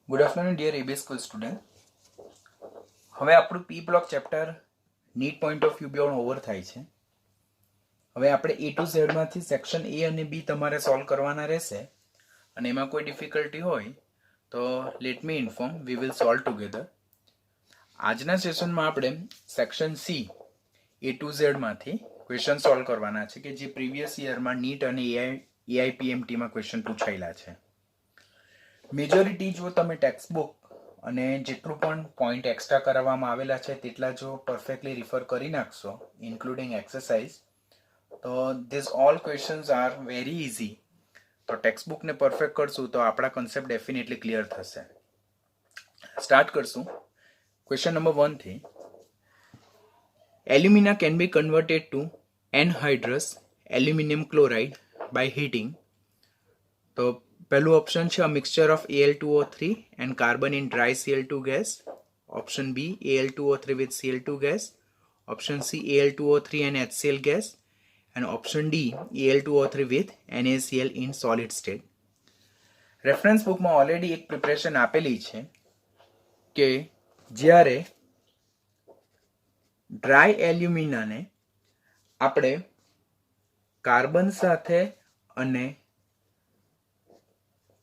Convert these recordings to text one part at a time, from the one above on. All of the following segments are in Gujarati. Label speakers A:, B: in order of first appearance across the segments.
A: Good afternoon dear AB school student. હવે આપણું P block chapter NEET point of view be over થાય છે. હવે આપણે એ ટુ ઝેડમાંથી સેક્શન એ અને બી તમારે સોલ્વ કરવાના રહેશે, અને એમાં કોઈ ડિફિકલ્ટી હોય તો let me inform, we will solve together. આજના સેશનમાં આપણે સેક્શન સી એ ટુ ઝેડમાંથી ક્વેશ્ચન સોલ્વ કરવાના છે કે જે પ્રીવિયસ યરમાં નીટ અને એઆઈપીએમટીમાં ક્વેશ્ચન પૂછાયેલા છે. મેજોરિટી જો તમે ટેક્સ્ટ બુક અને જેટલું પણ પોઈન્ટ એક્સ્ટ્રા કરાવવામાં આવેલા છે તેટલા જો પરફેક્ટલી રિફર કરી નાખશો ઇન્ક્લુડિંગ એક્સરસાઇઝ, તો this all questions are very easy. તો ટેક્સ્ટ બુકને પરફેક્ટ કરશું તો આપણા કન્સેપ્ટ ડેફિનેટલી ક્લિયર થશે. સ્ટાર્ટ કરશું ક્વેશ્ચન નંબર 1 થી. Alumina can be converted to anhydrous aluminium chloride by heating. તો પહેલું ઓપ્શન છે, a mixture of Al2O3 and carbon in dry Cl2 gas. Option B, Al2O3 with Cl2 gas. Option C, Al2O3 and HCl gas. And option D, Al2O3 with NaCl in solid state. Reference બુકમાં ઓલરેડી એક પ્રિપરેશન આપેલી છે કે જ્યારે ડ્રાય એલ્યુમિનાને આપણે કાર્બન સાથે અને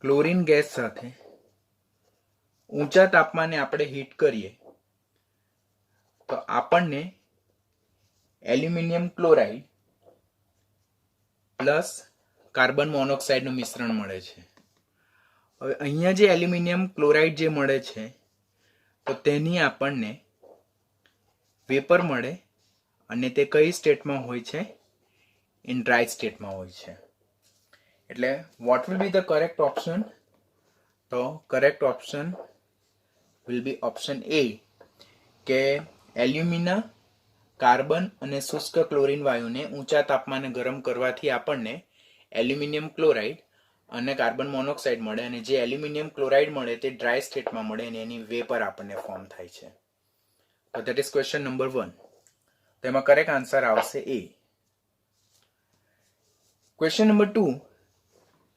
A: ક્લોરીન ગેસ સાથે ઊંચા તાપમાને આપણે હીટ કરીએ તો આપણને એલ્યુમિનિયમ ક્લોરાઇડ પ્લસ કાર્બન મોનોક્સાઇડનું મિશ્રણ મળે છે. હવે અહીંયા જે એલ્યુમિનિયમ ક્લોરાઇડ જે મળે છે તો તેની આપણને વેપર મળે, અને તે કઈ સ્ટેટમાં હોય છે? ઇન ડ્રાય સ્ટેટમાં હોય છે. એટલે what will be the correct option? તો correct option will be option A, કે એલ્યુમિના, કાર્બન અને શુષ્ક ક્લોરીન વાયુને ઊંચા તાપમાને ગરમ કરવાથી આપણને એલ્યુમિનિયમ ક્લોરાઇડ અને કાર્બન મોનોક્સાઇડ મળે, અને જે એલ્યુમિનિયમ ક્લોરાઇડ મળે તે ડ્રાય સ્ટેટમાં મળે અને એની વેપર આપણને ફોર્મ થાય છે. તો દેટ ઇઝ ક્વેશ્ચન નંબર 1. તો એમાં કરેક્ટ આન્સર આવશે A. Question number 2.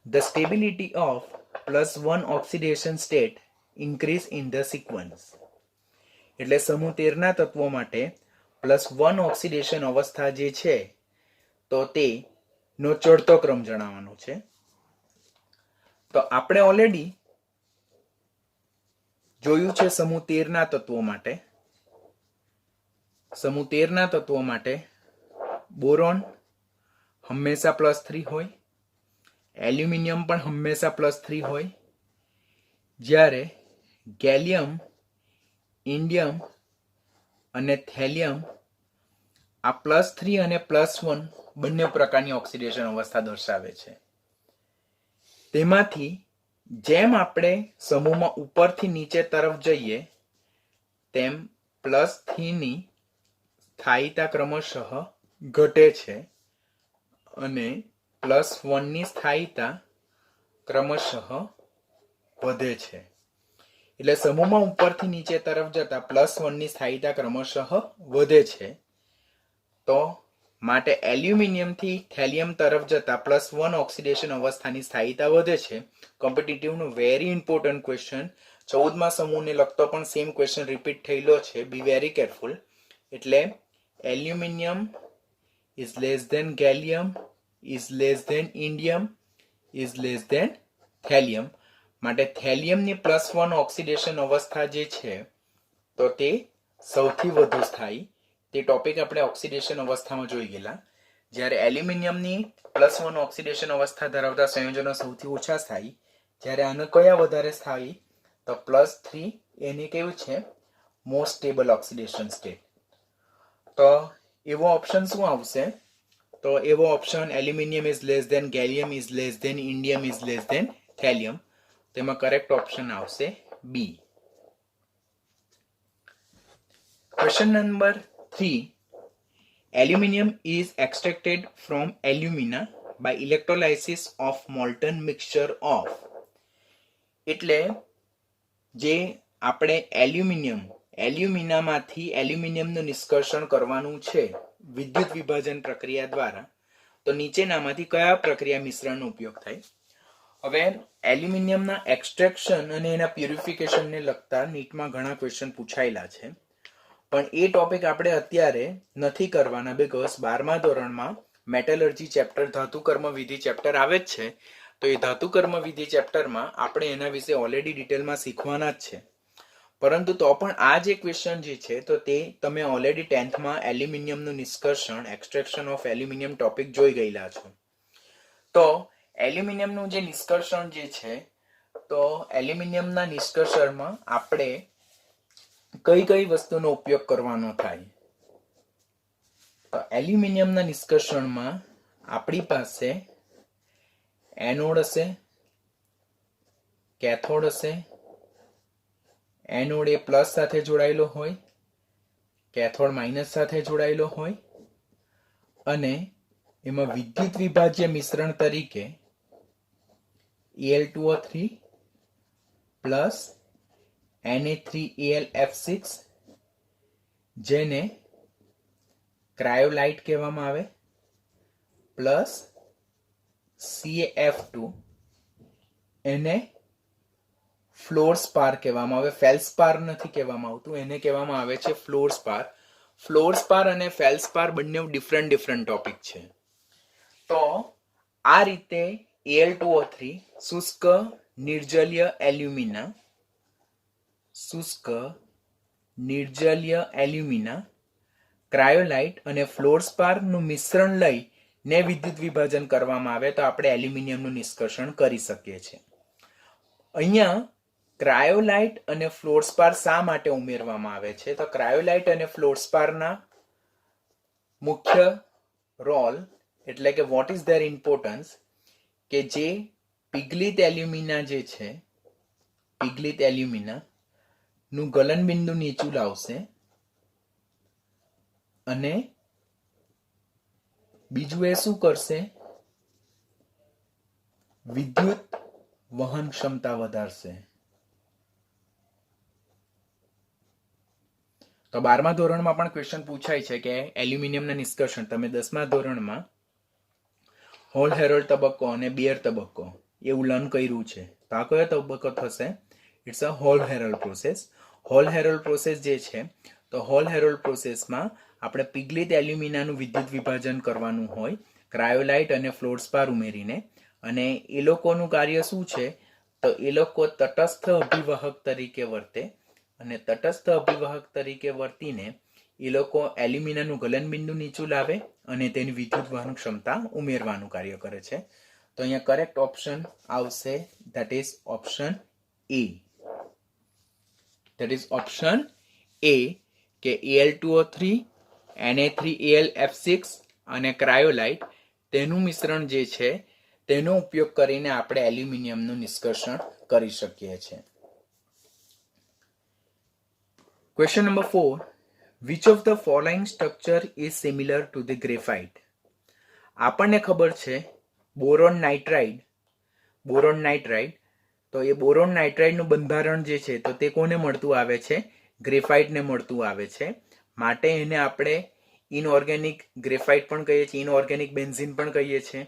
A: The stability of +1 oxidation state increase in the sequence. એટલે સમૂહ 13 ના તત્વો માટે +1 ઓક્સિડેશન અવસ્થા જે છે તો તે નો ચડતો ક્રમ જણાવવાનો છે. તો આપણે ઓલરેડી જોયું છે સમૂહ 13 ના તત્વો માટે. સમૂહ 13 ના તત્વો માટે બોરોન હંમેશા +3 હોય, એલ્યુમિનિયમ પણ હંમેશા +3 હોય, જ્યારે ગેલિયમ, ઇન્ડિયમ અને થેલિયમ આ +3 અને +1 બંને પ્રકારની ઓક્સિડેશન અવસ્થા દર્શાવે છે. તેમાંથી જેમ આપણે સમૂહમાં ઉપરથી નીચે તરફ જઈએ તેમ +3 ની સ્થાયીતા ક્રમશઃ ઘટે છે અને +1 ની સ્થાયીતા ક્રમશઃ વધે છે. એટલે સમૂહમાં ઉપરથી નીચે તરફ જતા +1 ની સ્થાયીતા ક્રમશઃ વધે છે. તો માટે એલ્યુમિનિયમથી થેલિયમ તરફ જતા +1 ઓક્સિડેશન અવસ્થાની સ્થાયીતા વધે છે. કોમ્પિટિટિવનું વેરી ઇમ્પોર્ટન્ટ ક્વેશ્ચન. 14મા સમૂહને લગતો પણ સેમ ક્વેશ્ચન રિપીટ થયેલો છે. Be very careful. એટલે aluminium is less than gallium is less than indium is less than thelium. માટે થેલિયમની +1 ઓક્સિડેશન અવસ્થા જે છે તો તે સૌથી વધુ સ્થાયી. તે ટોપિક આપણે ઓક્સિડેશન અવસ્થામાં જોઈ ગયેલા. જ્યારે એલ્યુમિનિયમની +1 ઓક્સિડેશન અવસ્થા ધરાવતા સંયોજનો સૌથી ઓછા સ્થાયી, જ્યારે આને કયા વધારે સ્થાયી? તો +3 એની કેવું છે? Most stable oxidation state. તો એવો ઓપ્શન શું આવશે? તો એવો option aluminium is less than gallium is less than indium is less than thallium. તેમાં કરેક્ટ ઓપ્શન આવશે B. Question number 3. Aluminium is extracted from alumina by electrolysis of molten mixture of. એટલે જે આપણે એલ્યુમિનામાંથી એલ્યુમિનિયમનું નિષ્કર્ષણ કરવાનું છે વિદ્યુત વિભાજન પ્રક્રિયા દ્વારા, તો નીચેનામાંથી કયા પ્રક્રિયા મિશ્રણનો ઉપયોગ થાય? હવે એલ્યુમિનિયમના એક્સટ્રેક્શન અને એના પ્યુરિફિકેશનને લગતા નીટમાં ઘણા ક્વેશ્ચન પૂછાયેલા છે, પણ એ ટોપિક આપણે અત્યારે નથી કરવાના, બીકોઝ 12મા ધોરણમાં મેટલર્જી ચેપ્ટર ધાતુકર્મ વિધિ ચેપ્ટર આવે જ છે. તો એ ધાતુકર્મ વિધિ ચેપ્ટરમાં આપણે એના વિશે ઓલરેડી ડિટેલમાં શીખવાના જ છે. પરંતુ તો પણ આ જે ક્વેશ્ચન જે છે તો તે તમે ઓલરેડી 10થમાં એલ્યુમિનિયમનું નિષ્કર્ષણ, એક્સટ્રેક્શન ઓફ એલ્યુમિનિયમ ટોપિક જોઈ ગયેલા છો. તો એલ્યુમિનિયમનું જે નિષ્કર્ષણ જે છે, તો એલ્યુમિનિયમના નિષ્કર્ષણમાં આપણે કઈ કઈ વસ્તુનો ઉપયોગ કરવાનો થાય? તો એલ્યુમિનિયમના નિષ્કર્ષણમાં આપણી પાસે એનોડ હશે, કેથોડ હશે. એનોડ એ પ્લસ સાથે જોડાયેલો હોય, કેથોડ માઇનસ સાથે જોડાયેલો હોય, અને એમાં વિદ્યુત વિભાજ્ય મિશ્રણ તરીકે Al2O3 પ્લસ Na3Al(F6) જેને ક્રાયોલાઇટ કહેવામાં આવે, પ્લસ CaF2 એને ફ્લોરસ્પાર કહેવામાં આવે. ફેલ્સપાર નથી કહેવામાં આવતું, એને કહેવામાં આવે છે ફ્લોરસ્પાર. ફ્લોરસ્પાર અને ફેલ્સપાર બંને ડિફરન્ટ ટોપિક છે. તો આ રીતે Al2O3 શુષ્ક નિર્જલીય એલ્યુમિના, ક્રાયોલાઇટ અને ફ્લોરસ્પારનું મિશ્રણ લઈને વિદ્યુત વિભાજન કરવામાં આવે તો આપણે એલ્યુમિનિયમનું નિષ્કર્ષણ કરી શકીએ છીએ. અહીંયા ક્રાયોલાઇટ અને ફ્લોરસ્પાર શા માટે ઉમેરવામાં આવે છે? તો ક્રાયોલાઇટ અને ફ્લોરસ્પારના મુખ્ય રોલ એટલે કે વોટ ઇઝ ધેર ઇમ્પોર્ટન્સ, કે જે પિગલિત એલ્યુમિના જે છે, પિગલિત એલ્યુમિના નું ગલનબિંદુ નીચું લાવશે, અને બીજું એ શું કરશે? વિદ્યુત વહન ક્ષમતા વધારશે. તો 12મા ધોરણમાં પણ ક્વેશ્ચન પૂછાય છે કે એલ્યુમિનિયમના નિષ્કર્ષણ તમે 10મા ધોરણમાં હોલ હેરોલ્ડ તબક્કો અને બેર તબક્કો એવું લર્ન કર્યું છે. તો આ કયો તબક્કો થશે? It's a Hall Heroult process. Hall Heroult process જે છે, તો હોલ હેરોલ્ડ પ્રોસેસમાં આપણે પિગલિત એલ્યુમિનાનું વિદ્યુત વિભાજન કરવાનું હોય ક્રાયોલાઇટ અને ફ્લોરસ્પાર ઉમેરીને, અને એ લોકોનું કાર્ય શું છે? તો એ લોકો તટસ્થ અભિવાહક તરીકે વર્તે, અને તટસ્થ અભિવાહક તરીકે વર્તીને એ લોકો એલ્યુમિનાનું ગલનબિંદુ નીચું લાવે અને તેની વિદ્યુત વહન ક્ષમતા ઉમેરવાનું કાર્ય કરે છે. તો અહીંયા કરેક્ટ ઓપ્શન આવશે, that is option A. That is option A, કે Al2O3, Na3Al(F6) અને ક્રાયોલાઇટ તેનું મિશ્રણ જે છે તેનો ઉપયોગ કરીને આપણે એલ્યુમિનિયમનું નિષ્કર્ષણ કરી શકીએ છીએ. Question number 4. Which of the following structure is similar to the graphite? આપણને ખબર છે બોરોન નાઇટ્રાઇડ, તો એ બોરોન નાઇટ્રાઇડનું બંધારણ જે છે તો તે કોને મળતું આવે છે? ગ્રેફાઇટને મળતું આવે છે. માટે એને આપણે ઇનઓર્ગેનિક ગ્રેફાઇટ પણ કહીએ છીએ, ઇનઓર્ગેનિક બેન્ઝીન પણ કહીએ છીએ.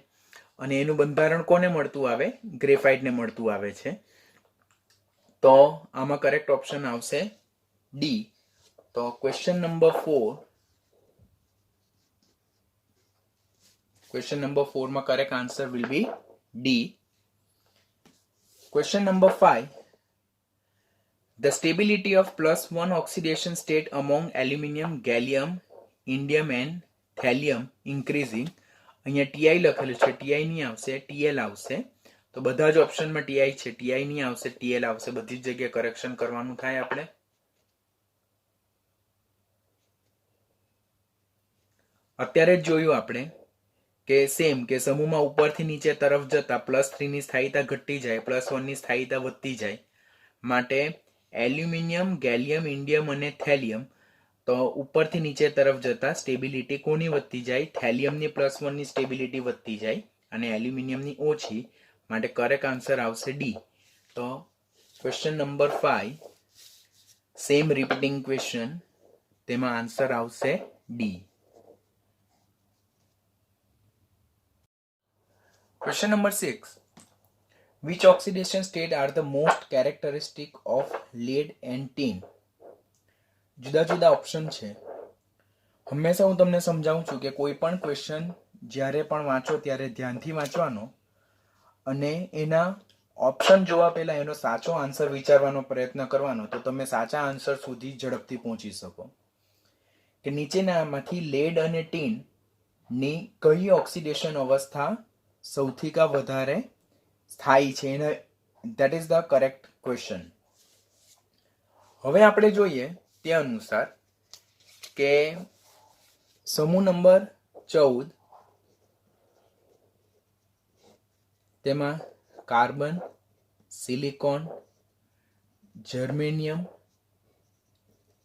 A: અને એનું બંધારણ કોને મળતું આવે? ગ્રેફાઇટને મળતું આવે છે. તો આમાં કરેક્ટ ઓપ્શન આવશે ડી. તો ક્વેશ્ચન નંબર 4 માં correct answer will be D. Question number 5. The stability of +1 oxidation state among aluminium, gallium, indium and thallium increasing. અહીંયા TI લખેલું છે, TI નહીં આવશે, TL આવશે. તો બધા જ ઓપ્શનમાં TI છે, TI નહીં આવશે, TL આવશે. બધી જ જગ્યાએ કરેક્શન કરવાનું થાય આપણે. અત્યારે જ જોયું આપણે કે સેમ કે સમૂહમાં ઉપરથી નીચે તરફ જતા +3 ની સ્થાયીતા ઘટતી જાય, +1 ની સ્થાયીતા વધતી જાય. માટે એલ્યુમિનિયમ, ગેલિયમ, ઇન્ડિયમ અને થેલિયમ તો ઉપરથી નીચે તરફ જતા સ્ટેબિલિટી કોની વધતી જાય? થેલિયમની +1 ની સ્ટેબિલિટી વધતી જાય અને એલ્યુમિનિયમની ઓછી. માટે કરેક્ટ આન્સર આવશે ડી. તો question number 5 same repeating question, તેમાં આન્સર આવશે D. Question number 6. Which oxidation state are the most characteristic of lead and tin? જુદા જુદા ઓપ્શન છે. હંમેશા હું તમને સમજાવું છું કે કોઈ પણ ક્વેશ્ચન જ્યારે પણ વાંચો ત્યારે ધ્યાનથી વાંચવાનો અને એના ઓપ્શન જોવા પહેલા એનો સાચો આન્સર વિચારવાનો પ્રયત્ન કરવાનો, તો તમે સાચા આન્સર સુધી ઝડપથી પહોંચી શકો. કે નીચેનામાંથી લેડ અને ટીન ની કઈ ઓક્સિડેશન અવસ્થા સૌથી કા વધારે સ્થાયી છે, એને that is the correct question. હવે આપણે જોઈએ તે અનુસાર કે સમૂહ નંબર 14 તેમાં કાર્બન, સિલિકોન, જર્મેનિયમ,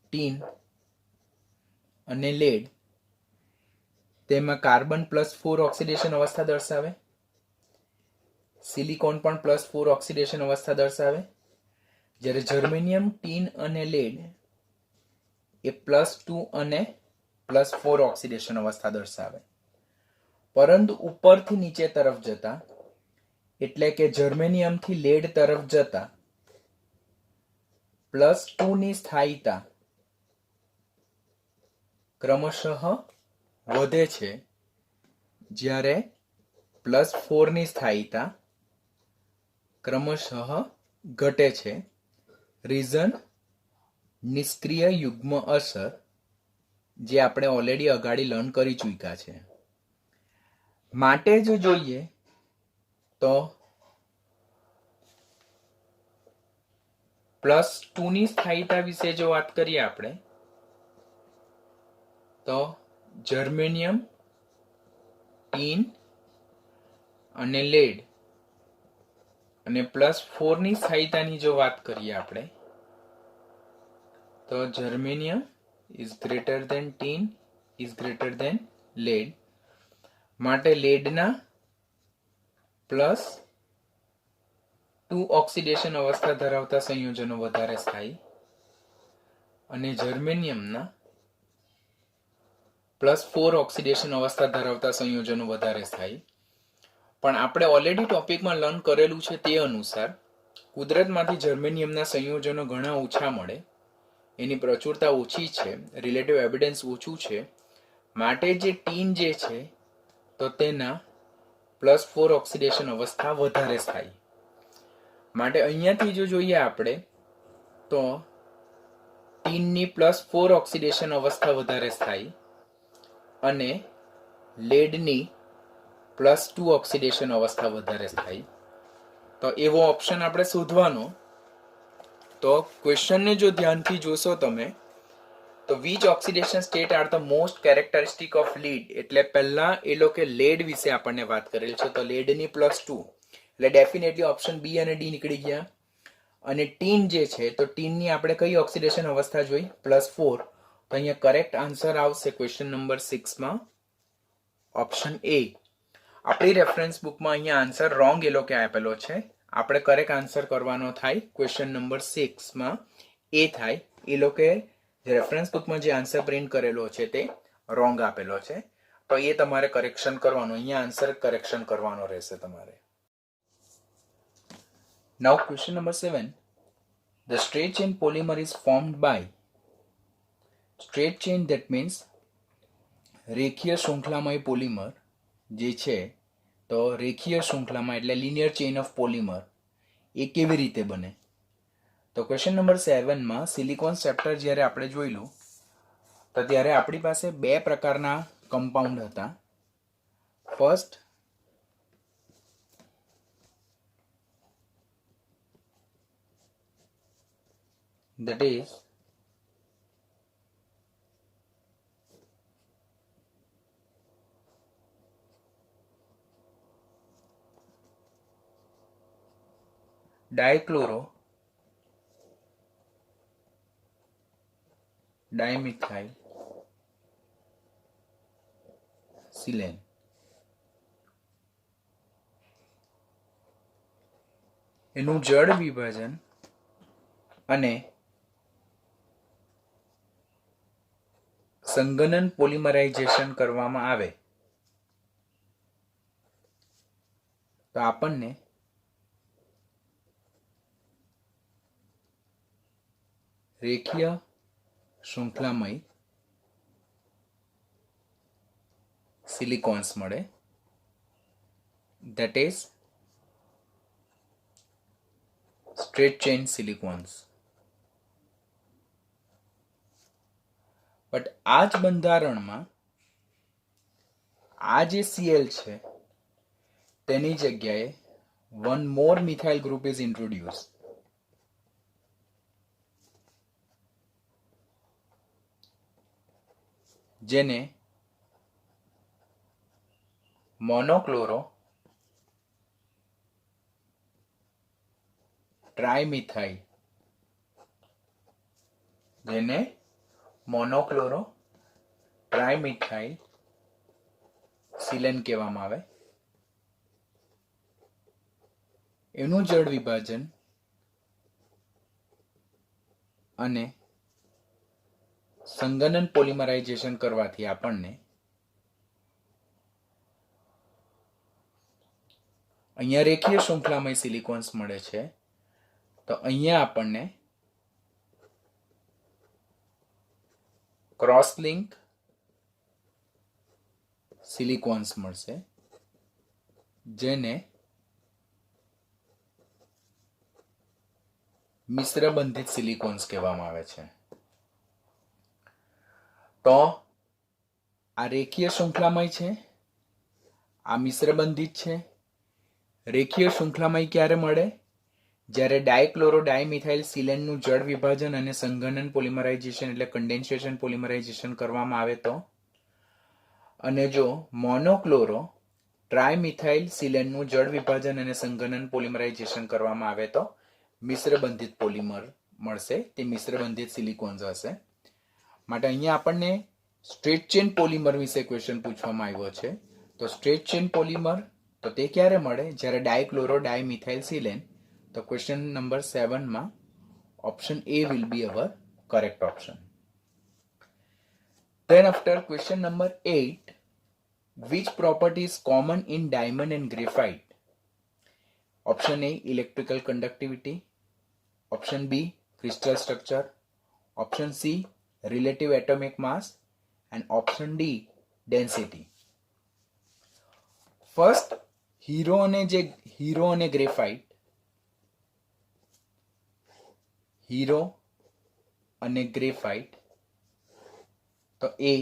A: ટીન અને લેડ, તેમાં કાર્બન +4 ઓક્સિડેશન અવસ્થા દર્શાવે, સિલિકોન પણ +4 ઓક્સિડેશન અવસ્થા દર્શાવે, જ્યારે જર્મેનિયમ, ટીન અને લેડ એ +2 અને +4 ઓક્સિડેશન અવસ્થા દર્શાવે. પરંતુ ઉપરથી નીચે તરફ જતા, એટલે કે જર્મેનિયમથી લેડ તરફ જતા +2 ની સ્થાયીતા ક્રમશઃ વધે છે, જ્યારે +4 ની સ્થાયીતા ક્રમશઃ ઘટે છે. રીઝન નિષ્ક્રિય યુગ્મ અસર, જે આપણે ઓલરેડી અગાડી લર્ન કરી ચૂક્યા છે. માટે જો જોઈએ તો +2 ની સ્થાયીતા વિશે જો વાત કરીએ આપણે, તો જર્મેનિયમ, ટીન અને લેડ, અને +4 ની સ્થાયીતાની જો વાત કરીએ આપણે, તો germanium is greater than tin is greater than lead. માટે લેડના +2 ઓક્સિડેશન અવસ્થા ધરાવતા સંયોજનો વધારે સ્થાયી અને જર્મેનિયમના +4 ઓક્સિડેશન અવસ્થા ધરાવતા સંયોજનો વધારે સ્થાયી. પણ આપણે ઓલરેડી ટોપિકમાં લર્ન કરેલું છે તે અનુસાર કુદરતમાંથી જર્મેનિયમના સંયોજનો ઘણા ઓછા મળે, એની પ્રચુરતા ઓછી છે, રિલેટિવ એવિડન્સ ઓછું છે. માટે જે ટીન જે છે તો તેના +4 ઓક્સિડેશન અવસ્થા વધારે સ્થાયી. માટે અહીંયાથી જો જોઈએ આપણે તો ટીનની +4 ઓક્સિડેશન અવસ્થા વધારે સ્થાયી અને લેડની +2 ઓક્સિડેશન અવસ્થા વધારે સ્થાયી. તો એવો ઓપ્શન આપણે શોધવાનો. તો ક્વેશ્ચનને જો ધ્યાનથી જોશો તમે, તો which oxidation state are the most characteristic of lead, એટલે પહેલા એ લોકો લેડ વિશે આપણને વાત કરેલી છે, તો લેડની +2, એટલે ડેફિનેટલી ઓપ્શન બી અને ડી નીકળી ગયા. અને ટીન જે છે તો ટીનની આપણે કઈ ઓક્સિડેશન અવસ્થા જોઈ? +4. તો અહીંયા કરેક્ટ આન્સર આવશે ક્વેશ્ચન નંબર 6 માં ઓપ્શન એ. આપણી રેફરન્સ બુકમાં અહીંયા આન્સર રોંગ એ લોકો આપેલો છે. આપણે કરેક્ટ આન્સર કરવાનો થાય ક્વેશ્ચન નંબર 6 માં એ થાય. એ લોકો રેફરન્સ બુકમાં જે આન્સર પ્રિન્ટ કરેલો છે તે રોંગ આપેલો છે, તો એ તમારે કરેક્શન કરવાનું, અહીંયા આન્સર કરેક્શન કરવાનો રહેશે તમારે. Now question number 7. The straight chain polymer is formed by, straight chain that means રેખીય શૃંખલામય પોલિમર જે છે, તો રેખીય શૃંખલામાં એટલે લિનિયર ચેઇન ઓફ પોલિમર એ કેવી રીતે બને? તો ક્વેશ્ચન નંબર 7 માં સિલિકોન ચેપ્ટર જ્યારે આપણે જોયેલું તો ત્યારે આપણી પાસે બે પ્રકારના કમ્પાઉન્ડ હતા. First that is dichloro dimethyl silane. એનું જળ વિભાજન અને સંગનન પોલિમરાઇઝેશન કરવામાં આવે તો આપણને રેખીય શૃંખલામય સિલિકોન્સ મળે, that is straight chain silicones. But આ જ બંધારણમાં આ જે Cl છે તેની જગ્યાએ one more methyl group is introduced. જેને મોનોક્લોરો ટ્રાઇમિથાઇલ સિલેન કહેવામાં આવે. એનું જળ વિભાજન અને સંગનન પોલિમરાઇઝેશન કરવાથી આપણને અહીંયા રેખીય શૃંખલામય સિલિકોન્સ મળે છે. તો અહીંયા આપણને ક્રોસ લિંક સિલિકોન્સ મળશે, જેને મિશ્ર બંધિત સિલિકોન્સ કહેવામાં આવે છે. તો આ રેખીય શૃંખલામય છે, આ મિશ્ર બંધિત છે. રેખીય શૃંખલામય ક્યારે મળે? જ્યારે ડાયક્લોરો ડાયમિથાઇલ સિલેનનું જળ વિભાજન અને સંઘનન પોલિમરાઇઝેશન એટલે કન્ડેન્સેશન પોલિમરાઇઝેશન કરવામાં આવે તો. અને જો મોનોક્લોરો ટ્રાઇમિથાઇલ સિલેનનું જળ વિભાજન અને સંઘનન પોલિમરાઇઝેશન કરવામાં આવે તો મિશ્ર બંધિત પોલિમર મળશે. તે મિશ્ર બંધિત સિલિકોન્સ હશે. માટે અહીંયા આપણને સ્ટ્રેટ ચેન પોલિમર વિશે ક્વેશ્ચન પૂછવામાં આવ્યો છે. તો સ્ટ્રેટ ચેન પોલિમર તો તે ક્યારે મળે? જ્યારે ડાયક્લોરો ડાયમિથાઇલ સિલેન. તો ક્વેશ્ચન નંબર 7 માં option A will be our correct option. Then after question number 8, which property is common in diamond and graphite? Option A, electrical conductivity. Option B, crystal structure. Option C, relative atomic mass. And option D, density. First, hero અને ગ્રેફાઇટ, હીરો અને ગ્રેફાઇટ તો એ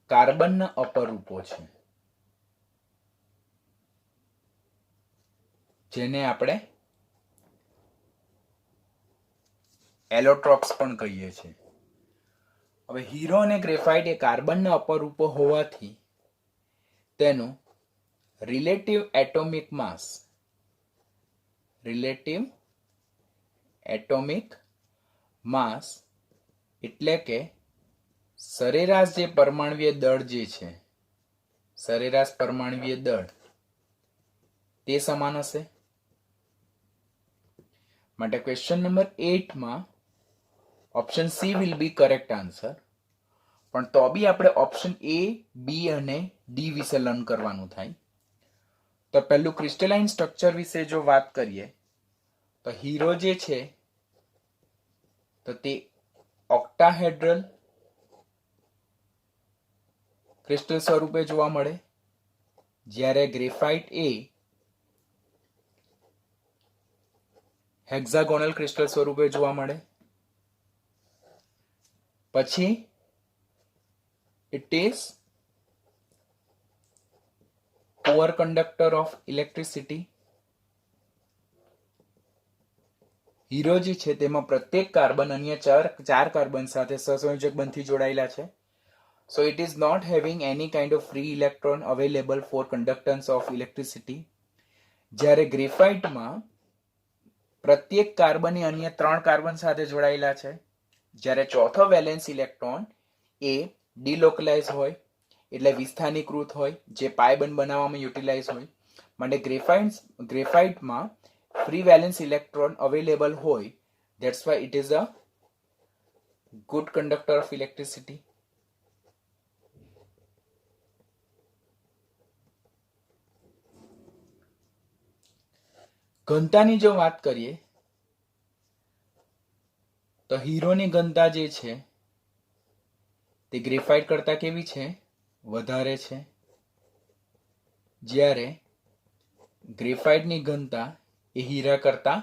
A: કાર્બનના અપરૂપો છે, જેને આપણે એલોટ્રોપ્સ પણ કહીએ છીએ. હવે હીરો અને ગ્રેફાઇટ એ કાર્બનના અપરૂપો હોવાથી તેનું રિલેટિવ એટોમિક માસ એટલે કે સરેરાશ જે પરમાણુય દળ જે છે, સરેરાશ પરમાણુય દળ તે સમાન હશે. માટે ક્વેશ્ચન નંબર 8 માં option she will be correct answer. પણ તો બી આપણે ઓપ્શન A, B અને D વિશે લર્ન કરવાનું થાય. તો પહેલું ક્રિસ્ટલાઇન સ્ટ્રક્ચર વિશે જો વાત કરીએ તો હીરો જે છે તો તે ઓક્ટાહેડ્રલ ક્રિસ્ટલ સ્વરૂપે જોવા મળે, જ્યારે ગ્રેફાઇટ એ હેક્ઝાગોનલ ક્રિસ્ટલ સ્વરૂપે જોવા મળે. પછી it is poor conductor of electricity. Hero જે છે તેમાં પ્રત્યેક કાર્બન અન્ય ચાર કાર્બન સાથે સહસંયોજક બંધથી જોડાયેલા છે. So it is not having any kind of free electron available for conductance of electricity. જ્યારે ગ્રેફાઇટમાં પ્રત્યેક કાર્બન એ અન્ય 3 કાર્બન સાથે જોડાયેલા છે, જ્યારે ચોથો વેલેન્સ ઇલેક્ટ્રોન એ ડિલોકલાઇઝ હોય એટલે વિસ્થાનીકૃત હોય, જે પાઈ બંધ બનાવવામાં યુટિલાઇઝ હોય. માટે ગ્રેફાઇટમાં ફ્રી વેલેન્સ ઇલેક્ટ્રોન અવેલેબલ હોય. That's why it is a good conductor of electricity. ઘનતાની જો વાત કરીએ તો હીરોની ઘનતા જે છે તે ગ્રેફાઇટ કરતાં કેવી છે? વધારે છે. જ્યારે ગ્રેફાઇટની ઘનતા એ હીરા કરતાં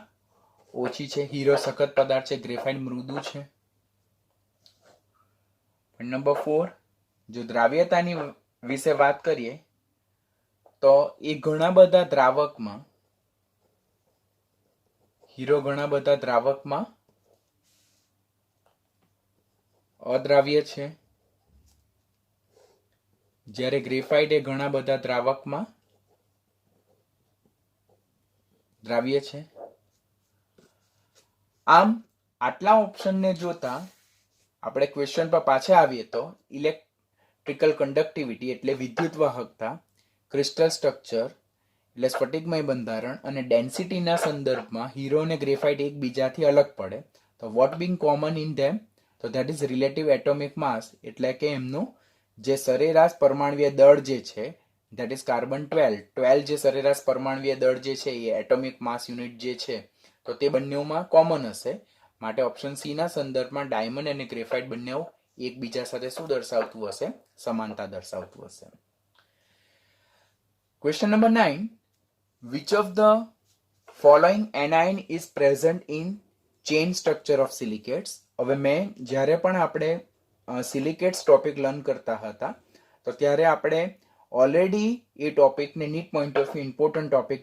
A: ઓછી છે. હીરો સખત પદાર્થ છે, ગ્રેફાઇટ મૃદુ છે. નંબર 4, જો દ્રાવ્યતાની વિશે વાત કરીએ તો એ ઘણા બધા દ્રાવકમાં, હીરો ઘણા બધા દ્રાવકમાં અદ્રાવ્ય છે, જ્યારે ગ્રેફાઇટ એ ઘણા બધા દ્રાવકમાં દ્રાવ્ય છે. આમ આટલા ઓપ્શનને જોતા આપણે ક્વેશ્ચન પર પાછા આવીએ તો ઇલેક્ટ્રિકલ કન્ડક્ટિવિટી એટલે વિદ્યુત વાહકતા, ક્રિસ્ટલ સ્ટ્રક્ચર એટલે સ્ફટિકમય બંધારણ અને ડેન્સિટીના સંદર્ભમાં હીરો અને ગ્રેફાઇટ એકબીજાથી અલગ પડે. તો વોટ બિંગ કોમન ઇન ધેમ? તો ધેટ ઇઝ રિલેટિવ એટોમિક માસ, એટલે કે એમનું જે સરેરાશ પરમાણુય દળ જે છે ધેટ ઇઝ કાર્બન 12 જે સરેરાશ પરમાણુય દળ જે છે એ એટોમિક માસ યુનિટ જે છે તો તે બંનેમાં કોમન હશે. માટે ઓપ્શન સી ના સંદર્ભમાં ડાયમંડ અને ગ્રેફાઇટ બંને એકબીજા સાથે શું દર્શાવતું હશે? સમાનતા દર્શાવતું હશે. Question number 9, which of the following anion is present in chain structure of silicates? હવે મેં જ્યારે પણ આપણે સિલિકેટ્સ ટોપિક લર્ન કરતા હતા તો ત્યારે આપણે ઓલરેડી એ ટોપિકને NEET point of view important topic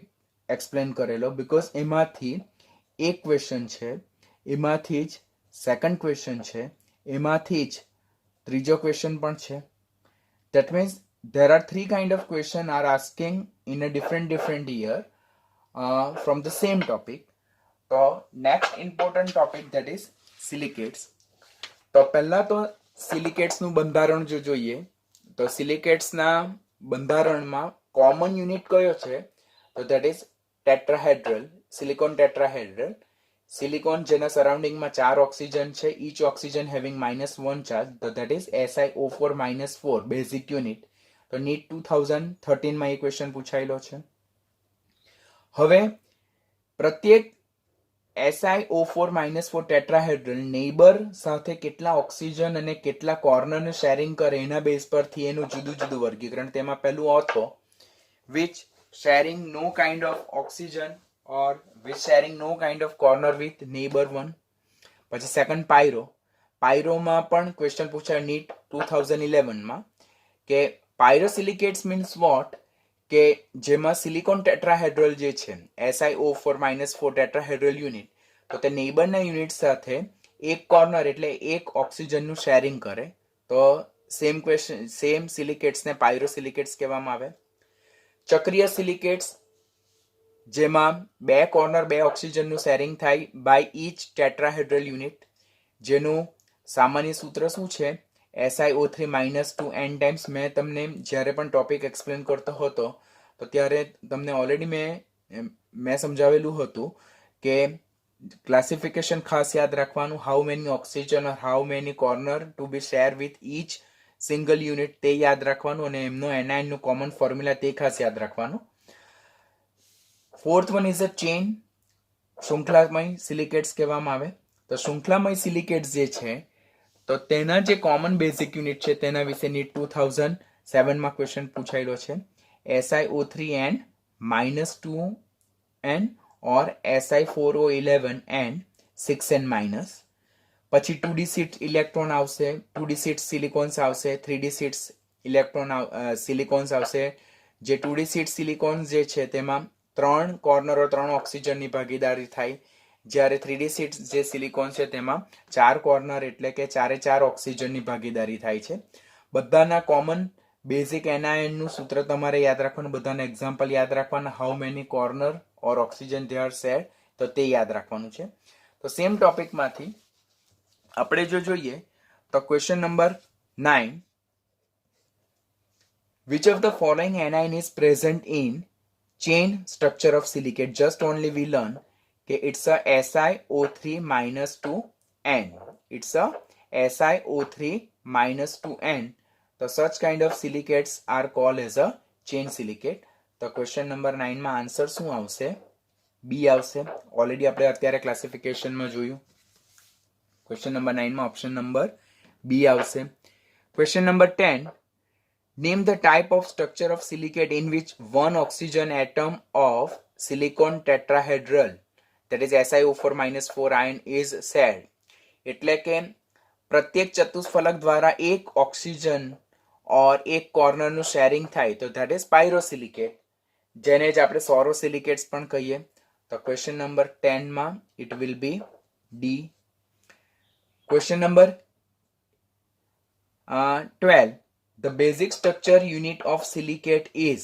A: explain કરેલો, બીકોઝ એમાંથી એક ક્વેશ્ચન છે, એમાંથી જ સેકન્ડ ક્વેશ્ચન છે, એમાંથી જ ત્રીજો ક્વેશ્ચન પણ છે. That means there are 3 kind of question are asking in a different year from the same topic. So next important topic that is silicates. તો પહેલા તો સિલિકેટ્સ નું બંધારણ જો જોઈએ તો સિલિકેટ્સ ના બંધારણમાં કોમન યુનિટ કયો છે? તો that is tetrahedral, silicon tetrahedral. Silicon જેના સરાઉન્ડિંગમાં 4 ઓક્સિજન છે, each oxygen having -1 charge, so that is SiO4-4 basic unit. તો નીટ 2013 માં એ ક્વેશ્ચન પૂછાયેલો છે. હવે પ્રત્યેક SiO4-4 ટેટ્રાહેડ્રલ નેબર સાથે કેટલા ઓક્સિજન અને કેટલા કોર્નરને શેરિંગ કરે એના બેઝ પરથી એનું જુદું જુદું વર્ગીકરણ. તેમાં પહેલું ઓથો which sharing no kind of oxygen or which sharing no kind of corner with neighbor one. પછી સેકન્ડ પાયરોમાં પણ ક્વેશ્ચન પૂછાય નીટ 2011 માં કે પાયરોસિલિકેટ્સ મીન્સ વોટ? કે જેમાં સિલિકોન ટેટ્રાહેડ્રલ જે છે SiO4-4 ટેટ્રાહેડ્રલ યુનિટ તો તે નેબરના યુનિટ સાથે એક કોર્નર એટલે એક ઓક્સિજનનું શેરિંગ કરે. તો સેમ સિલિકેટ્સને પાયરોસિલિકેટ્સ કહેવામાં આવે. ચક્રીય સિલિકેટ્સ જેમાં બે કોર્નર બે ઓક્સિજનનું શેરિંગ થાય બાય ઈચ ટેટ્રાહેડ્રલ યુનિટ, જેનું સામાન્ય સૂત્ર શું છે? SiO3-2 n times. મેં તમને જ્યારે પણ ટોપિક એક્સપ્લેન કરતો હતો તો ત્યારે તમને ઓલરેડી મેં સમજાવેલું હતું કે ક્લાસિફિકેશન ખાસ યાદ રાખવાનું, how many oxygen or how many corner to be share with each single unit તે યાદ રાખવાનું, અને એમનો NiN નું કોમન ફોર્મ્યુલા તે ખાસ યાદ રાખવાનું. Fourth one is a chain, શૃંખલામય સિલિકેટ્સ કહેવામાં આવે. તો શૃંખલામય સિલિકેટ્સ જે છે તો તેના જે કોમન બેઝિક યુનિટ છે તેના વિશે નીટ 2007 માં ક્વેશ્ચન પૂછાયેલો છે. SiO3n-2n or Si4O11n 6n-. પછી 2d શીટ ઇલેક્ટ્રોન આવશે, 2d શીટ સિલિકોન્સ આવશે, 3d શીટ ઇલેક્ટ્રોન સિલિકોન્સ આવશે. જે 2d શીટ સિલિકોન્સ જે છે તેમાં 3 કોર્નરો 3 ઓક્સિજનની ભાગીદારી થાય, જ્યારે 3d શીટ જે સિલિકોન છે તેમાં 4 કોર્નર એટલે કે 4 ઓક્સિજનની ભાગીદારી થાય છે. બધાના કોમન બેઝિક NiN નું સૂત્ર તમારે યાદ રાખવાનું, બધાના એક્ઝામ્પલ યાદ રાખવાના, how many corner or oxygen they are share તો તે યાદ રાખવાનું છે. તો સેમ ટોપિકમાંથી આપણે જો જોઈએ તો question number 9, which of the following anion is present in chain structure of silicate? Just only we learn કે it's a SiO3-2n. It's a SiO3-2n. So such kind of silicates are called as a chain silicate. તો ક્વેશ્ચન નંબર 9 માં આન્સર શું આવશે? બી આવશે. ઓલરેડી આપણે અત્યારે ક્લાસિફિકેશનમાં જોયું. ક્વેશ્ચન નંબર 9 માં ઓપ્શન નંબર બી આવશે. Question number 10, name the type of structure of silicate in which one oxygen atom of silicon tetrahedral, that is SiO4-4 ion, is shared. એટલે કે પ્રત્યેક ચતુષ્ફલક દ્વારા એક ઓક્સિજન और એક કોર્નરનું શેરિંગ થાય તો ધેટ ઇઝ પાયરોસિલિકેટ, જેને જ આપણે સોરોસિલિકેટ્સ પણ કહીએ. તો ક્વેશ્ચન નંબર 10 માં it will be D. Question number 12, the basic structure unit of silicate is,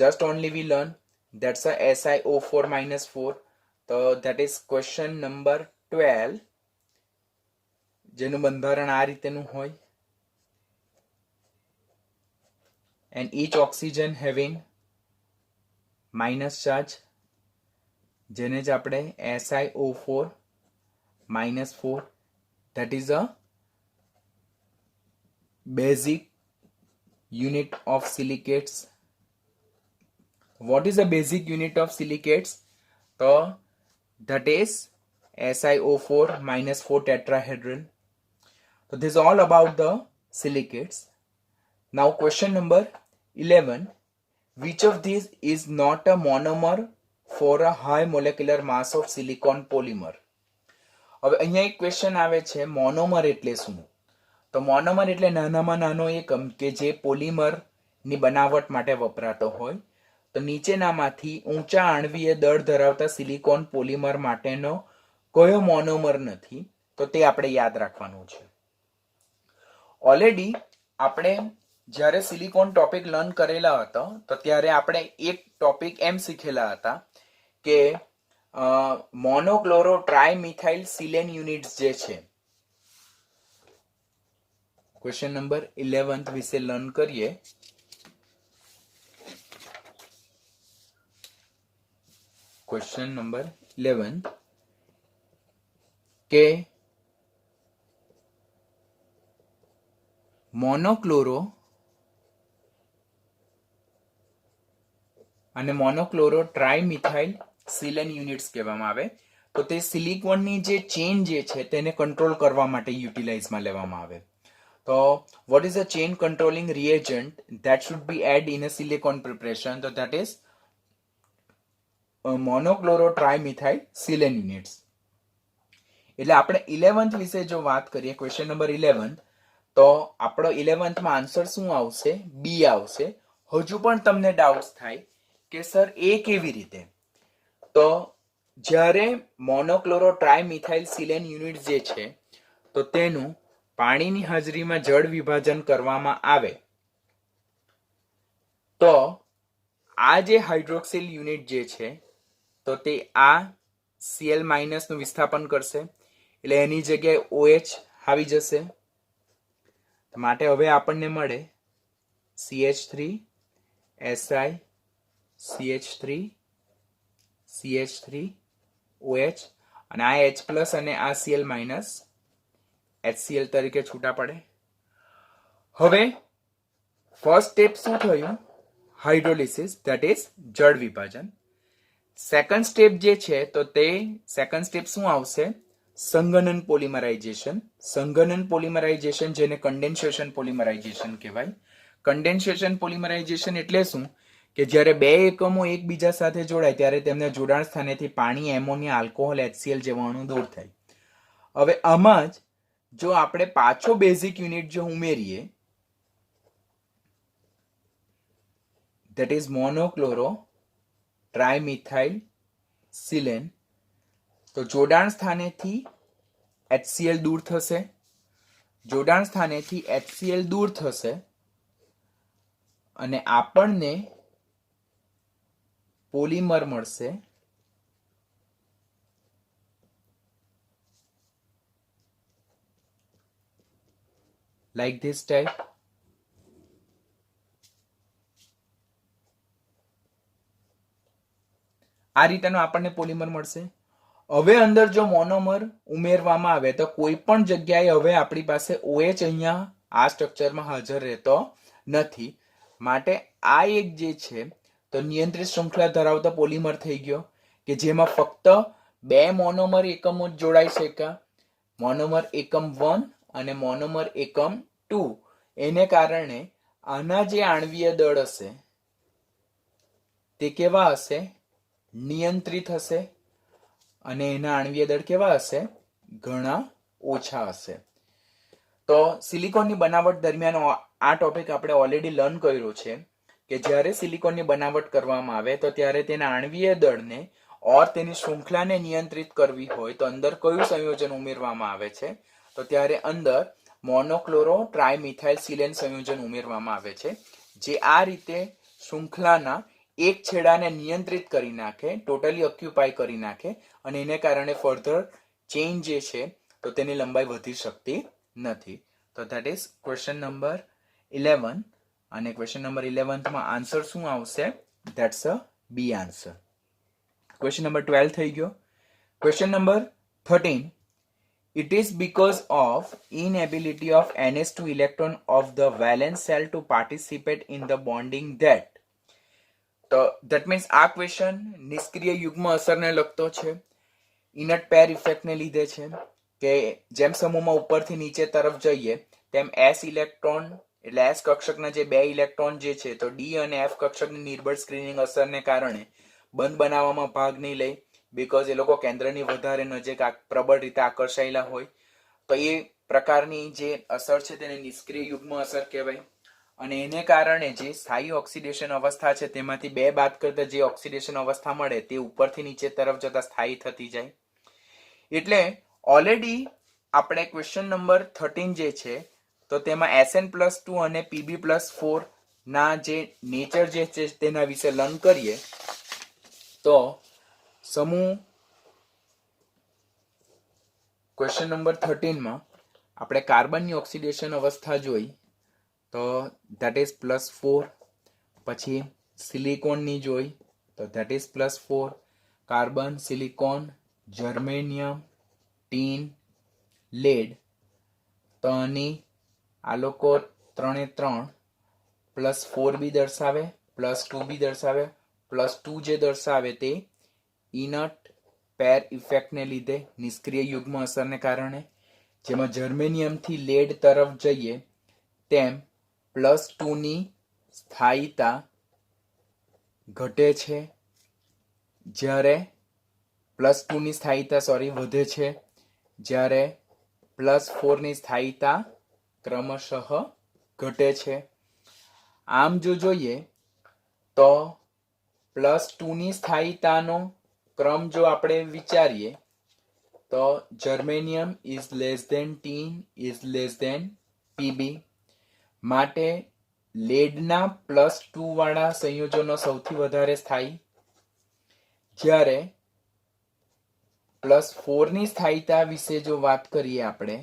A: just only we learn, that's a SiO4-4. So that is question number 12, જેનું બંધારણ આ રીતેનું હોય, and each oxygen having minus charge, જેને જ આપણે SiO4-4, that is a basic unit of silicates. What is the basic unit of silicates? So that is SiO4-4 tetrahedral. So this is all about the silicates. Now question number 11, which of these is not a monomer for a high molecular mass of silicon polymer? હવે અહીંયા એક ક્વેશ્ચન આવે છે, મોનોમર એટલે શું? તો મોનોમર એટલે નાનામાં નાનો એકમ કે જે પોલિમરની બનાવટ માટે વપરાતો હોય. તો નીચેનામાંથી ઊંચા આણ્વીય દળ ધરાવતા સિલિકોન પોલિમર માટેનો કયો મોનોમર નથી? તો તે આપણે યાદ રાખવાનું છે. ઓલરેડી આપણે જ્યારે સિલિકોન ટોપિક લર્ન કરેલા હતા તો ત્યારે આપણે એક ટોપિક એમ શીખેલા હતા કે મોનોક્લોરો ટ્રાઇમિથાઇલ સિલેન યુનિટ્સ જે છે. ક્વેશ્ચન નંબર 11 વિશે લર્ન કરીએ. ક્વેશ્ચન નંબર 11 કે મોનોક્લોરો અને મોનોક્લોરો ટ્રાઇમિથાઇલ સિલેન યુનિટ્સ કહેવામાં આવે. તો તે સિલિકોનની જે ચેન જે છે તેને કંટ્રોલ કરવા માટે યુટિલાઇઝમાં લેવામાં આવે. So what is the chain controlling reagent that should be added in a silicon preparation? So that is monochlorotrimethylsilen silane units. એટલે આપણે 11th વિશે જો વાત કરીએ, ક્વેશ્ચન નંબર 11, તો આપણો 11th માં આન્સર શું આવશે? બી આવશે. હજુ પણ તમને ડાઉટ્સ થાય કે સર એ કેવી રીતે? તો જ્યારે મોનોક્લોરોટ્રાઇમિથાઇલ સિલેન યુનિટ જે છે તો તેનું પાણીની હાજરીમાં જળ વિભાજન કરવામાં આવે તો આ જે હાઇડ્રોક્સિલ યુનિટ જે છે તો તે આ Cl- નું વિસ્થાપન કરશે, એટલે એની જગ્યાએ OH આવી જશે. માટે હવે આપણને મળે CH3 Si CH3 CH3 OH, અને આ H+ અને આ Cl- HCl તરીકે છૂટા પડે. હવે ફર્સ્ટ સ્ટેપ શું થયું? હાઇડ્રોલિસિસ, ધેટ ઇઝ જળ વિભાજન. સેકન્ડ સ્ટેપ જે છે તો તે સેકન્ડ સ્ટેપ શું આવશે? સંઘનન પોલિમરાઇઝેશન. સંઘનન પોલિમરાઇઝેશન જેને કન્ડેન્સેશન પોલિમરાઇઝેશન કહેવાય. કન્ડેન્સેશન પોલિમરાઇઝેશન એટલે શું? કે જ્યારે બે એકમો એકબીજા સાથે જોડાય ત્યારે તેમના જોડાણ સ્થાનેથી પાણી, એમોનિયા, આલ્કોહોલ, HCl જેવા અણુ દૂર થાય. હવે આમાં જ જો આપણે પાછો બેઝિક યુનિટ જો ઉમેરીએ, that is મોનોક્લોરો ટ્રાઇમિથાઇલ સિલેન, તો જોડાણ સ્થાનેથી HCl દૂર થશે. જોડાણ સ્થાનેથી HCl દૂર થશે અને આપણને પોલિમર મળશે like this type. આ રીતેનો આપણને પોલિમર મળશે. હવે અંદર જો મોનોમર ઉમેરવામાં આવે તો કોઈ પણ જગ્યાએ હવે આપણી પાસે OH અહીંયા આ સ્ટ્રક્ચરમાં હાજર રહેતો નથી. માટે આ એક જે છે તો નિયંત્રિત શૃંખલા ધરાવતો પોલિમર થઈ ગયો કે જેમાં ફક્ત બે મોનોમર એકમો જ જોડાઈ શક્યા, મોનોમર એકમ 1 અને મોનોમર એકમ 2 એને કારણે આના જે આણ્વીય દળ હશે તે કેવા હશે? નિયંત્રિત હશે અને એના આણ્વીય દળ કેવા હશે? ઘણા ઓછા હશે. તો સિલિકોનની બનાવટ દરમિયાન આ ટોપિક આપણે ઓલરેડી લર્ન કર્યો છે કે જ્યારે સિલિકોનની બનાવટ કરવામાં આવે તો ત્યારે તેના આણ્વીય દળને ઓર તેની શૃંખલાને નિયંત્રિત કરવી હોય તો અંદર કયું સંયોજન ઉમેરવામાં આવે છે? તો ત્યારે અંદર મોનોક્લોરો ટ્રાયમિથાઇલ સિલેન સંયોજન ઉમેરવામાં આવે છે, જે આ રીતે શૃંખલાના એક છેડાને નિયંત્રિત કરી નાખે, ટોટલી ઓક્યુપાય કરી નાખે અને એને કારણે ફર્ધર ચેઇન જે છે તો તેની લંબાઈ વધી શકતી નથી. તો ધેટ ઇઝ ક્વેશ્ચન નંબર 11. અને ક્વેશ્ચન નંબર 11 માં આન્સર શું આવશે? That's a B answer. Question number 12 થઈ ગયો. Question number 13. It is because of inability of NH2 electron of the valence shell to participate in the bonding that. તો that means આ ક્વેશ્ચન નિષ્ક્રિય યુગ્મ અસરને લગતો છે. ઇનટ પેર ઇફેક્ટને લીધે છે કે જેમ સમૂહમાં ઉપરથી નીચે તરફ જઈએ તેમ S ઇલેક્ટ્રોન એટલે S કક્ષકના જે બે ઇલેક્ટ્રોન જે છે તો D અને F કક્ષકની નિર્બળ સ્ક્રીનિંગ અસરને કારણે બંધ બનાવવામાં ભાગ નહીં લે, બીકોઝ એ લોકો કેન્દ્રની વધારે નજીક પ્રબળ રીતે આકર્ષાયેલા હોય. તો એ પ્રકારની જે અસર છે તેને નિષ્ક્રિય યુગ્મ અસર કહેવાય. અને એને કારણે જે સ્થાયી ઓક્સિડેશન અવસ્થા છે તેમાંથી બે બાદ કરતા જે ઓક્સિડેશન અવસ્થા મળે તે ઉપરથી નીચે તરફ જતા સ્થાયી થતી જાય. એટલે ઓલરેડી આપણે ક્વેશ્ચન નંબર 13 જે છે તો તેમાં Sn+2 અને Pb+4 ના જે નેચર જે છે તેના વિશે લર્ન કરીએ તો સમૂહ ક્વેશ્ચન નંબર 13 માં આપણે કાર્બનની ઓક્સિડેશન અવસ્થા જોઈ તો ધેટ ઇઝ +4, પછી સિલિકોનની જોઈ તો that is +4, carbon, silicon, germanium, tin, lead. તો આની આ લોકો 3 +4 બી દર્શાવે, +2 બી દર્શાવે. +2 જે દર્શાવે તે ઇનટ પેર ઇફેક્ટને લીધે નિષ્ક્રિય યુગ્મ અસરને કારણે, જેમાં જર્મેનિયમથી લેડ તરફ જઈએ તેમ +2 ની સ્થાયીતા ઘટે છે, જ્યારે +2 ની સ્થાયીતા વધે છે, જ્યારે +4 ની સ્થાયીતા ક્રમશઃ ઘટે છે. આમ જો જોઈએ તો +2 ની સ્થાયીતાનો ક્રમ જો આપણે વિચારીએ તો germanium is less than tin is less than PB. માટે લેડના +2 વાળા સંયોજનો સૌથી વધારે સ્થાયી, જ્યારે +4 ની સ્થાયીતા વિશે જો વાત કરીએ આપણે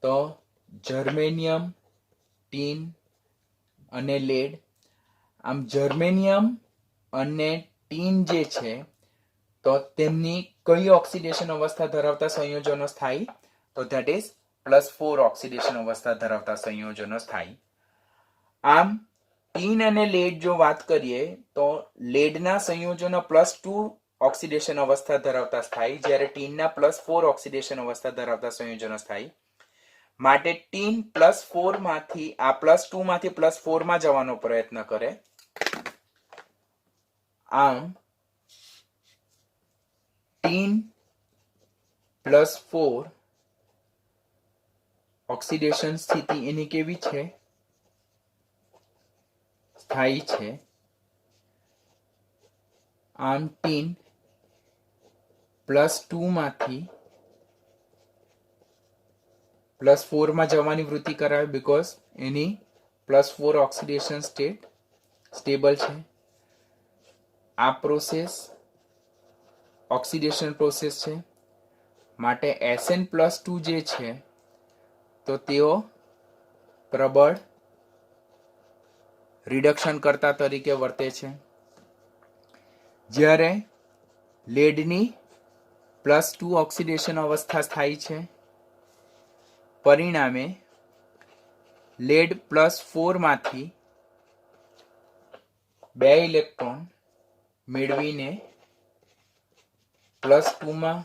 A: તો જર્મેનિયમ, ટીન અને લેડ. આમ જર્મેનિયમ અને ટીન જે છે તો તેમની કઈ ઓક્સિડેશન અવસ્થા ધરાવતા સંયોજનો સ્થાયી? તો ધેટ ઇઝ +4 ઓક્સિડેશન અવસ્થા ધરાવતા સંયોજનો સ્થાયી. આમ ટીન અને લેડ જો વાત કરીએ તો લેડના સંયોજનો +2 ઓક્સિડેશન અવસ્થા ધરાવતા સ્થાયી, જ્યારે ટીનના +4 ઓક્સિડેશન અવસ્થા ધરાવતા સંયોજનો સ્થાયી. માટે ટીન +4 માંથી આ +2 માંથી +4 માં જવાનો પ્રયત્ન કરે. આમ ટીન +4 ઓક્સિડેશન સ્થિતિ એની કેવી છે? સ્થાયી છે. આમ ટીન +2 માંથી +4 માં જવાની વૃત્તિ કરાવે, because any +4 oxidation state stable છે. આ પ્રોસેસ ઓક્સિડેશન પ્રોસેસ છે. માટે Sn+2 જે છે તો તેઓ પ્રબળ રિડક્શન કરતા તરીકે વર્તે છે, જ્યારે લેડની +2 ઓક્સિડેશન અવસ્થા સ્થાયી છે. પરિણામે લેડ +4 માંથી 2 ઇલેક્ટ્રોન મેળવીને +2 માં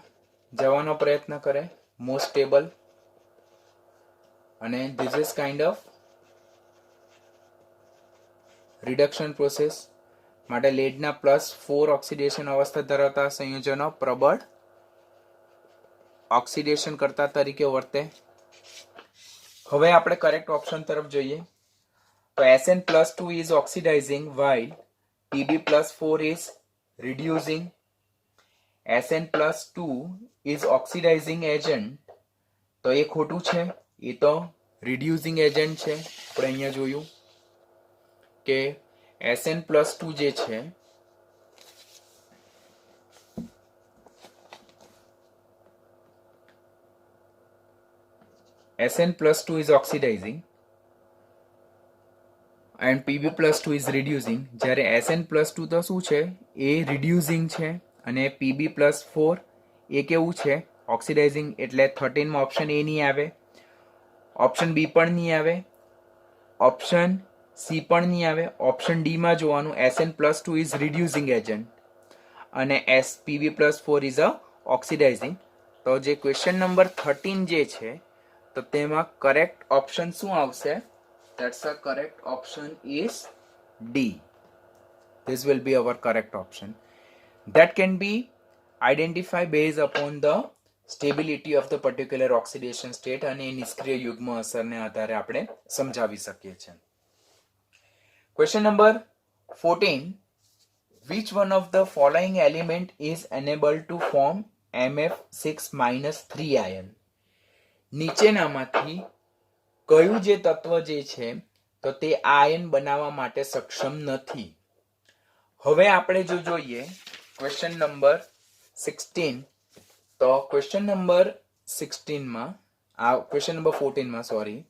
A: જવાનો પ્રયત્ન કરે, more stable, અને this is kind of reduction process. માટે લેડના +4 ઓક્સિડેશન અવસ્થા ધરાવતા સંયોજનો પ્રબળ ઓક્સિડેશન કરતા તરીકે વર્તે. હવે આપણે કરેક્ટ ઓપ્શન તરફ જોઈએ તો Sn+2 is oxidizing while Pb+4 is reducing. Sn+2 is oxidizing agent, તો એ ખોટું છે, એ તો reducing agent છે. આપણે અહીંયા જોયું કે Sn+2 જે છે Sn+2 is oxidizing and Pb+2 is reducing. જ્યારે Sn+2 તો શું છે, એ reducing છે, અને Pb+4 એ કેવું છે, ઓક્સિડાઇઝિંગ. એટલે 13 માં ઓપ્શન એ નહીં આવે, ઓપ્શન બી પણ નહીં આવે, ઓપ્શન સી પણ નહીં આવે. ઓપ્શન ડી માં જોવાનું Sn+2 is reducing agent અને Pb+4 is a oxidizing. તો જે ક્વેશ્ચન નંબર 13 જે છે તો તેમાં કરેક્ટ ઓપ્શન શું આવશે? That's the correct option is D. This will be our correct option. That can be identified based upon the stability of the particular oxidation state અને નિષ્ક્રિય યુગ્મ અસરને આધારે આપણે સમજાવી શકીએ છીએ. Question number 14. Which one of the following element is unable to form Mf6- 3 ion? નીચેનામાંથી કયું જે તત્વ જે છે તો તે આયન બનાવવા માટે સક્ષમ નથી. હવે આપણે જો જોઈએ ક્વેશ્ચન નંબર 16, તો ક્વેશ્ચન નંબર 16 માં ક્વેશ્ચન નંબર 14 માં સોરી,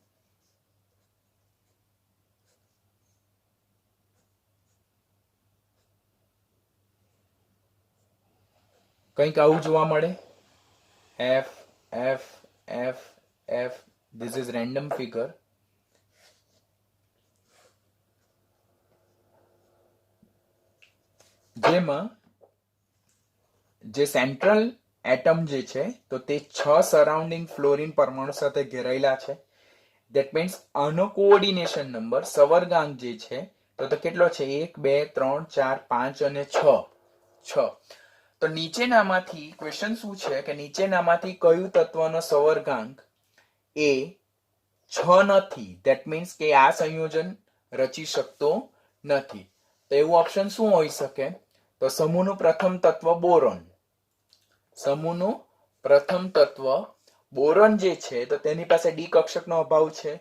A: કંઈક આવું જોવા મળે. F F F F. This is random figure. જેમાં જે સેન્ટ્રલ એટમ જે છે તો તે 6 સરાઉન્ડિંગ ફ્લોરિન પરમાણુ સાથે ઘેરાયેલા છે. ધેટ મીન્સ આનો કોઓર્ડિનેશન નંબર સવર્ગાંક જે છે તો કેટલો છે? 1 2 3 4 5 અને 6. તો નીચેનામાંથી ક્વેશ્ચન શું છે કે નીચેનામાંથી કયું તત્વનો સવર્ગાંક એ 6 નથી? ધેટ મીન્સ કે આ સંયોજન રચી શકતો નથી. તો એવું ઓપ્શન શું હોઈ શકે? તો સમૂહનું પ્રથમ તત્વ બોરોન. સમૂહનું પ્રથમ તત્વ બોરોન જે છે તો તેની પાસે ડી કક્ષકનો અભાવ છે.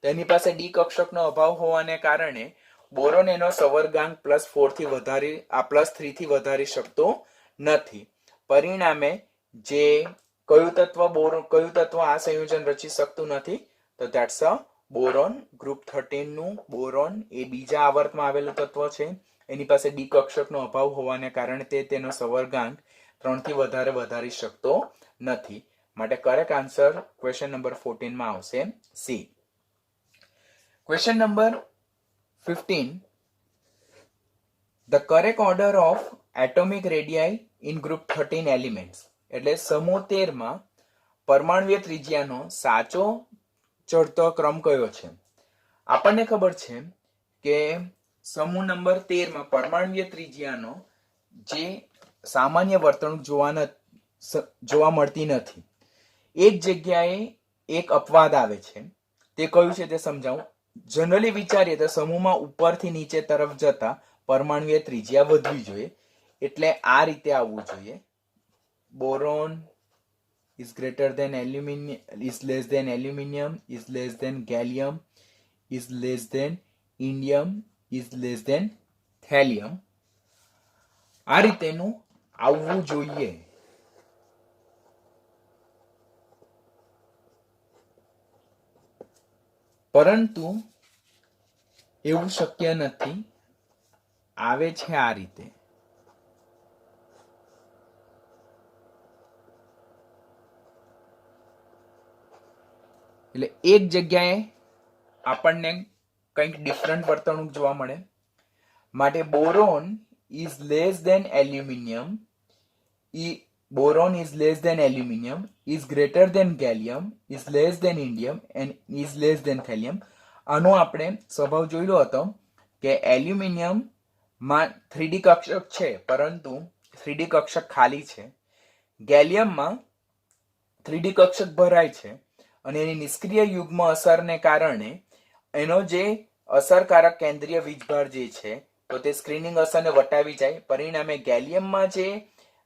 A: તેની પાસે ડી કક્ષકનો અભાવ હોવાને કારણે બોરોન એનો સવર્ગાંક +4 થી વધારી +3 થી વધારી શકતો નથી. પરિણામે જે કયું તત્વ આ સંયોજન રચી શકતું નથી? તો ધેટ્સ અ બોરોન. ગ્રુપ 13 નું બોરોન એ બીજા આવર્તમાં આવેલું તત્વ છે. એની પાસે ડી કક્ષકનો અભાવ હોવાને કારણે તે તેનો સવર્ગાંક 3 થી વધારી શકતો નથી. માટે કરેક્ટ આન્સર ક્વેશ્ચન નંબર 14 માં આવશે C. Question number 15. The correct order of atomic radii in group 13 elements. એટલે સમૂહ 13 માં પરમાણુય ત્રિજ્યાનો સાચો ચડતો ક્રમ કયો છે? આપણને ખબર છે કે સમૂહ નંબર 13 માં પરમાણુય ત્રિજ્યાનો જે સામાન્ય વર્તણૂક જોવા મળતી નથી. એક જગ્યાએ એક અપવાદ આવે છે. તે કયું છે તે સમજાવું. જનરલી વિચારીએ તો સમૂહમાં ઉપરથી નીચે તરફ જતા પરમાણુય ત્રિજ્યા વધવી જોઈએ. એટલે આ રીતે આવવું જોઈએ. Boron is greater than aluminium, is less than aluminium, is less than gallium, is less than indium, is less than thallium. આ રીતેનું આવવું જોઈએ. પરંતુ એવું શક્ય નથી. આવે છે આ રીતે. એટલે એક જગ્યાએ આપણને કંઈક ડિફરન્ટ વર્તણૂક જોવા મળે. માટે boron is less than aluminium boron is less than aluminium, is greater than gallium, is less than indium and is less than thallium. આનો આપણે સ્વભાવ જોયેલો હતો કે એલ્યુમિનિયમ માં 3D કક્ષક છે પરંતુ 3D કક્ષક ખાલી છે. ગેલિયમમાં 3D કક્ષક ભરાય છે અને એની નિષ્ક્રિય યુગ્મ અસરને કારણે એનો જે અસરકારક કેન્દ્રીય વીજભાર જે છે તો તે સ્ક્રીનિંગ અસરને વટાવી જાય. પરિણામે ગેલિયમમાં જે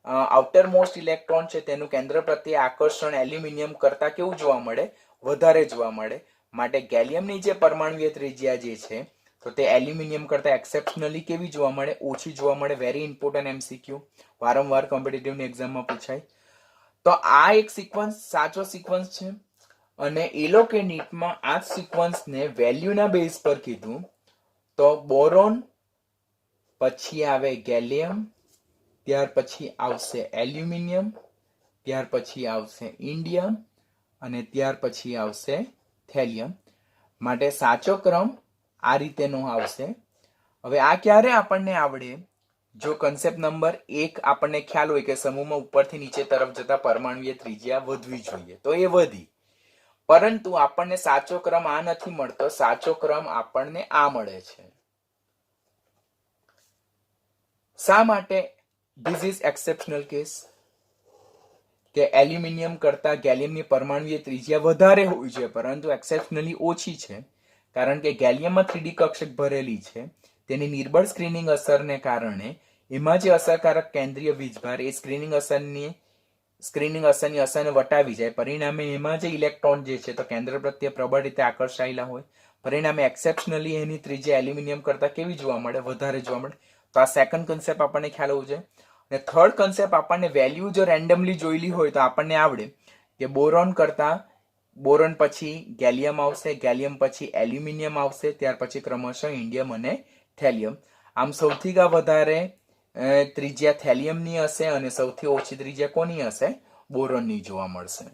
A: આઉટર મોસ્ટ ઇલેક્ટ્રોન છે તેનું કેન્દ્ર પ્રત્યે આકર્ષણ એલ્યુમિનિયમ કરતા કેવું જોવા મળે? વધારે જોવા મળે. માટે ગેલિયમની જે પરમાણુય ત્રિજ્યા જે છે તો તે એલ્યુમિનિયમ કરતા એક્સેપ્શનલી કેવી જોવા મળે? ઓછી જોવા મળે. વેરી ઇમ્પોર્ટન્ટ MCQ, વારંવાર કોમ્પિટિટિવની એક્ઝામમાં પૂછાય. તો આ એક સિક્વન્સ સાચો સિક્વન્સ છે અને એલો કે નીટમાં આ સિક્વન્સને વેલ્યુના બેઝ પર કીધું તો બોરોન, પછી આવે ગેલિયમ, ત્યાર પછી આવશે એલ્યુમિનિયમ, ત્યાર પછી આવશે ઇન્ડિયમ અને ત્યાર પછી આવશે થેલિયમ. માટે સાચો ક્રમ આ રીતેનો આવશે. હવે આ ક્યારે આપણને આવડે? જો કન્સેપ્ટ નંબર 1 આપણને ખ્યાલ હોય કે સમૂહમાં ઉપરથી નીચે તરફ જતા પરમાણુય ત્રિજ્યા વધવી જોઈએ તો એ વધી, પરંતુ આપણને સાચો ક્રમ આ નથી મળતો. સાચો ક્રમ આપણને આ મળે છે. શા માટે ધીસ ઇઝ એક્સેપ્શનલ કેસ? કે એલ્યુમિનિયમ કરતા ગેલિયમની પરમાણુય ત્રિજ્યા વધારે હોય છે પરંતુ એક્સેપ્શનલી ઓછી છે, કારણ કે ગેલિયમમાં 3D કક્ષક ભરેલી છે. તેની નિર્બળ સ્ક્રીનિંગ અસરને કારણે એમાં જે અસરકારક કેન્દ્રીય વીજભાર એ સ્ક્રીનિંગ અસરની અસરને વટાવી જાય. પરિણામે એમાં જે ઇલેક્ટ્રોન જે છે તો કેન્દ્ર પ્રત્યે પ્રબળ રીતે આકર્ષાયેલા હોય. પરિણામે એક્સેપ્શનલી એની ત્રિજ્યા એલ્યુમિનિયમ કરતા કેવી જોવા મળે? વધારે જોવા મળે. તો આ સેકન્ડ કન્સેપ્ટ આપણને ખ્યાલ હોવું જોઈએ. અને થર્ડ કન્સેપ્ટ આપણને વેલ્યુ જો રેન્ડમલી જોયેલી હોય તો આપણને આવડે કે બોરોન પછી ગેલિયમ આવશે, ગેલિયમ પછી એલ્યુમિનિયમ આવશે, ત્યાર પછી ક્રમશઃ ઇન્ડિયમ અને થેલિયમ. આમ સૌથી વધારે ત્રિજ્યા થેલિયમની હશે અને સૌથી ઓછી ત્રિજ્યા કોની હશે? બોરોનની જોવા મળશે.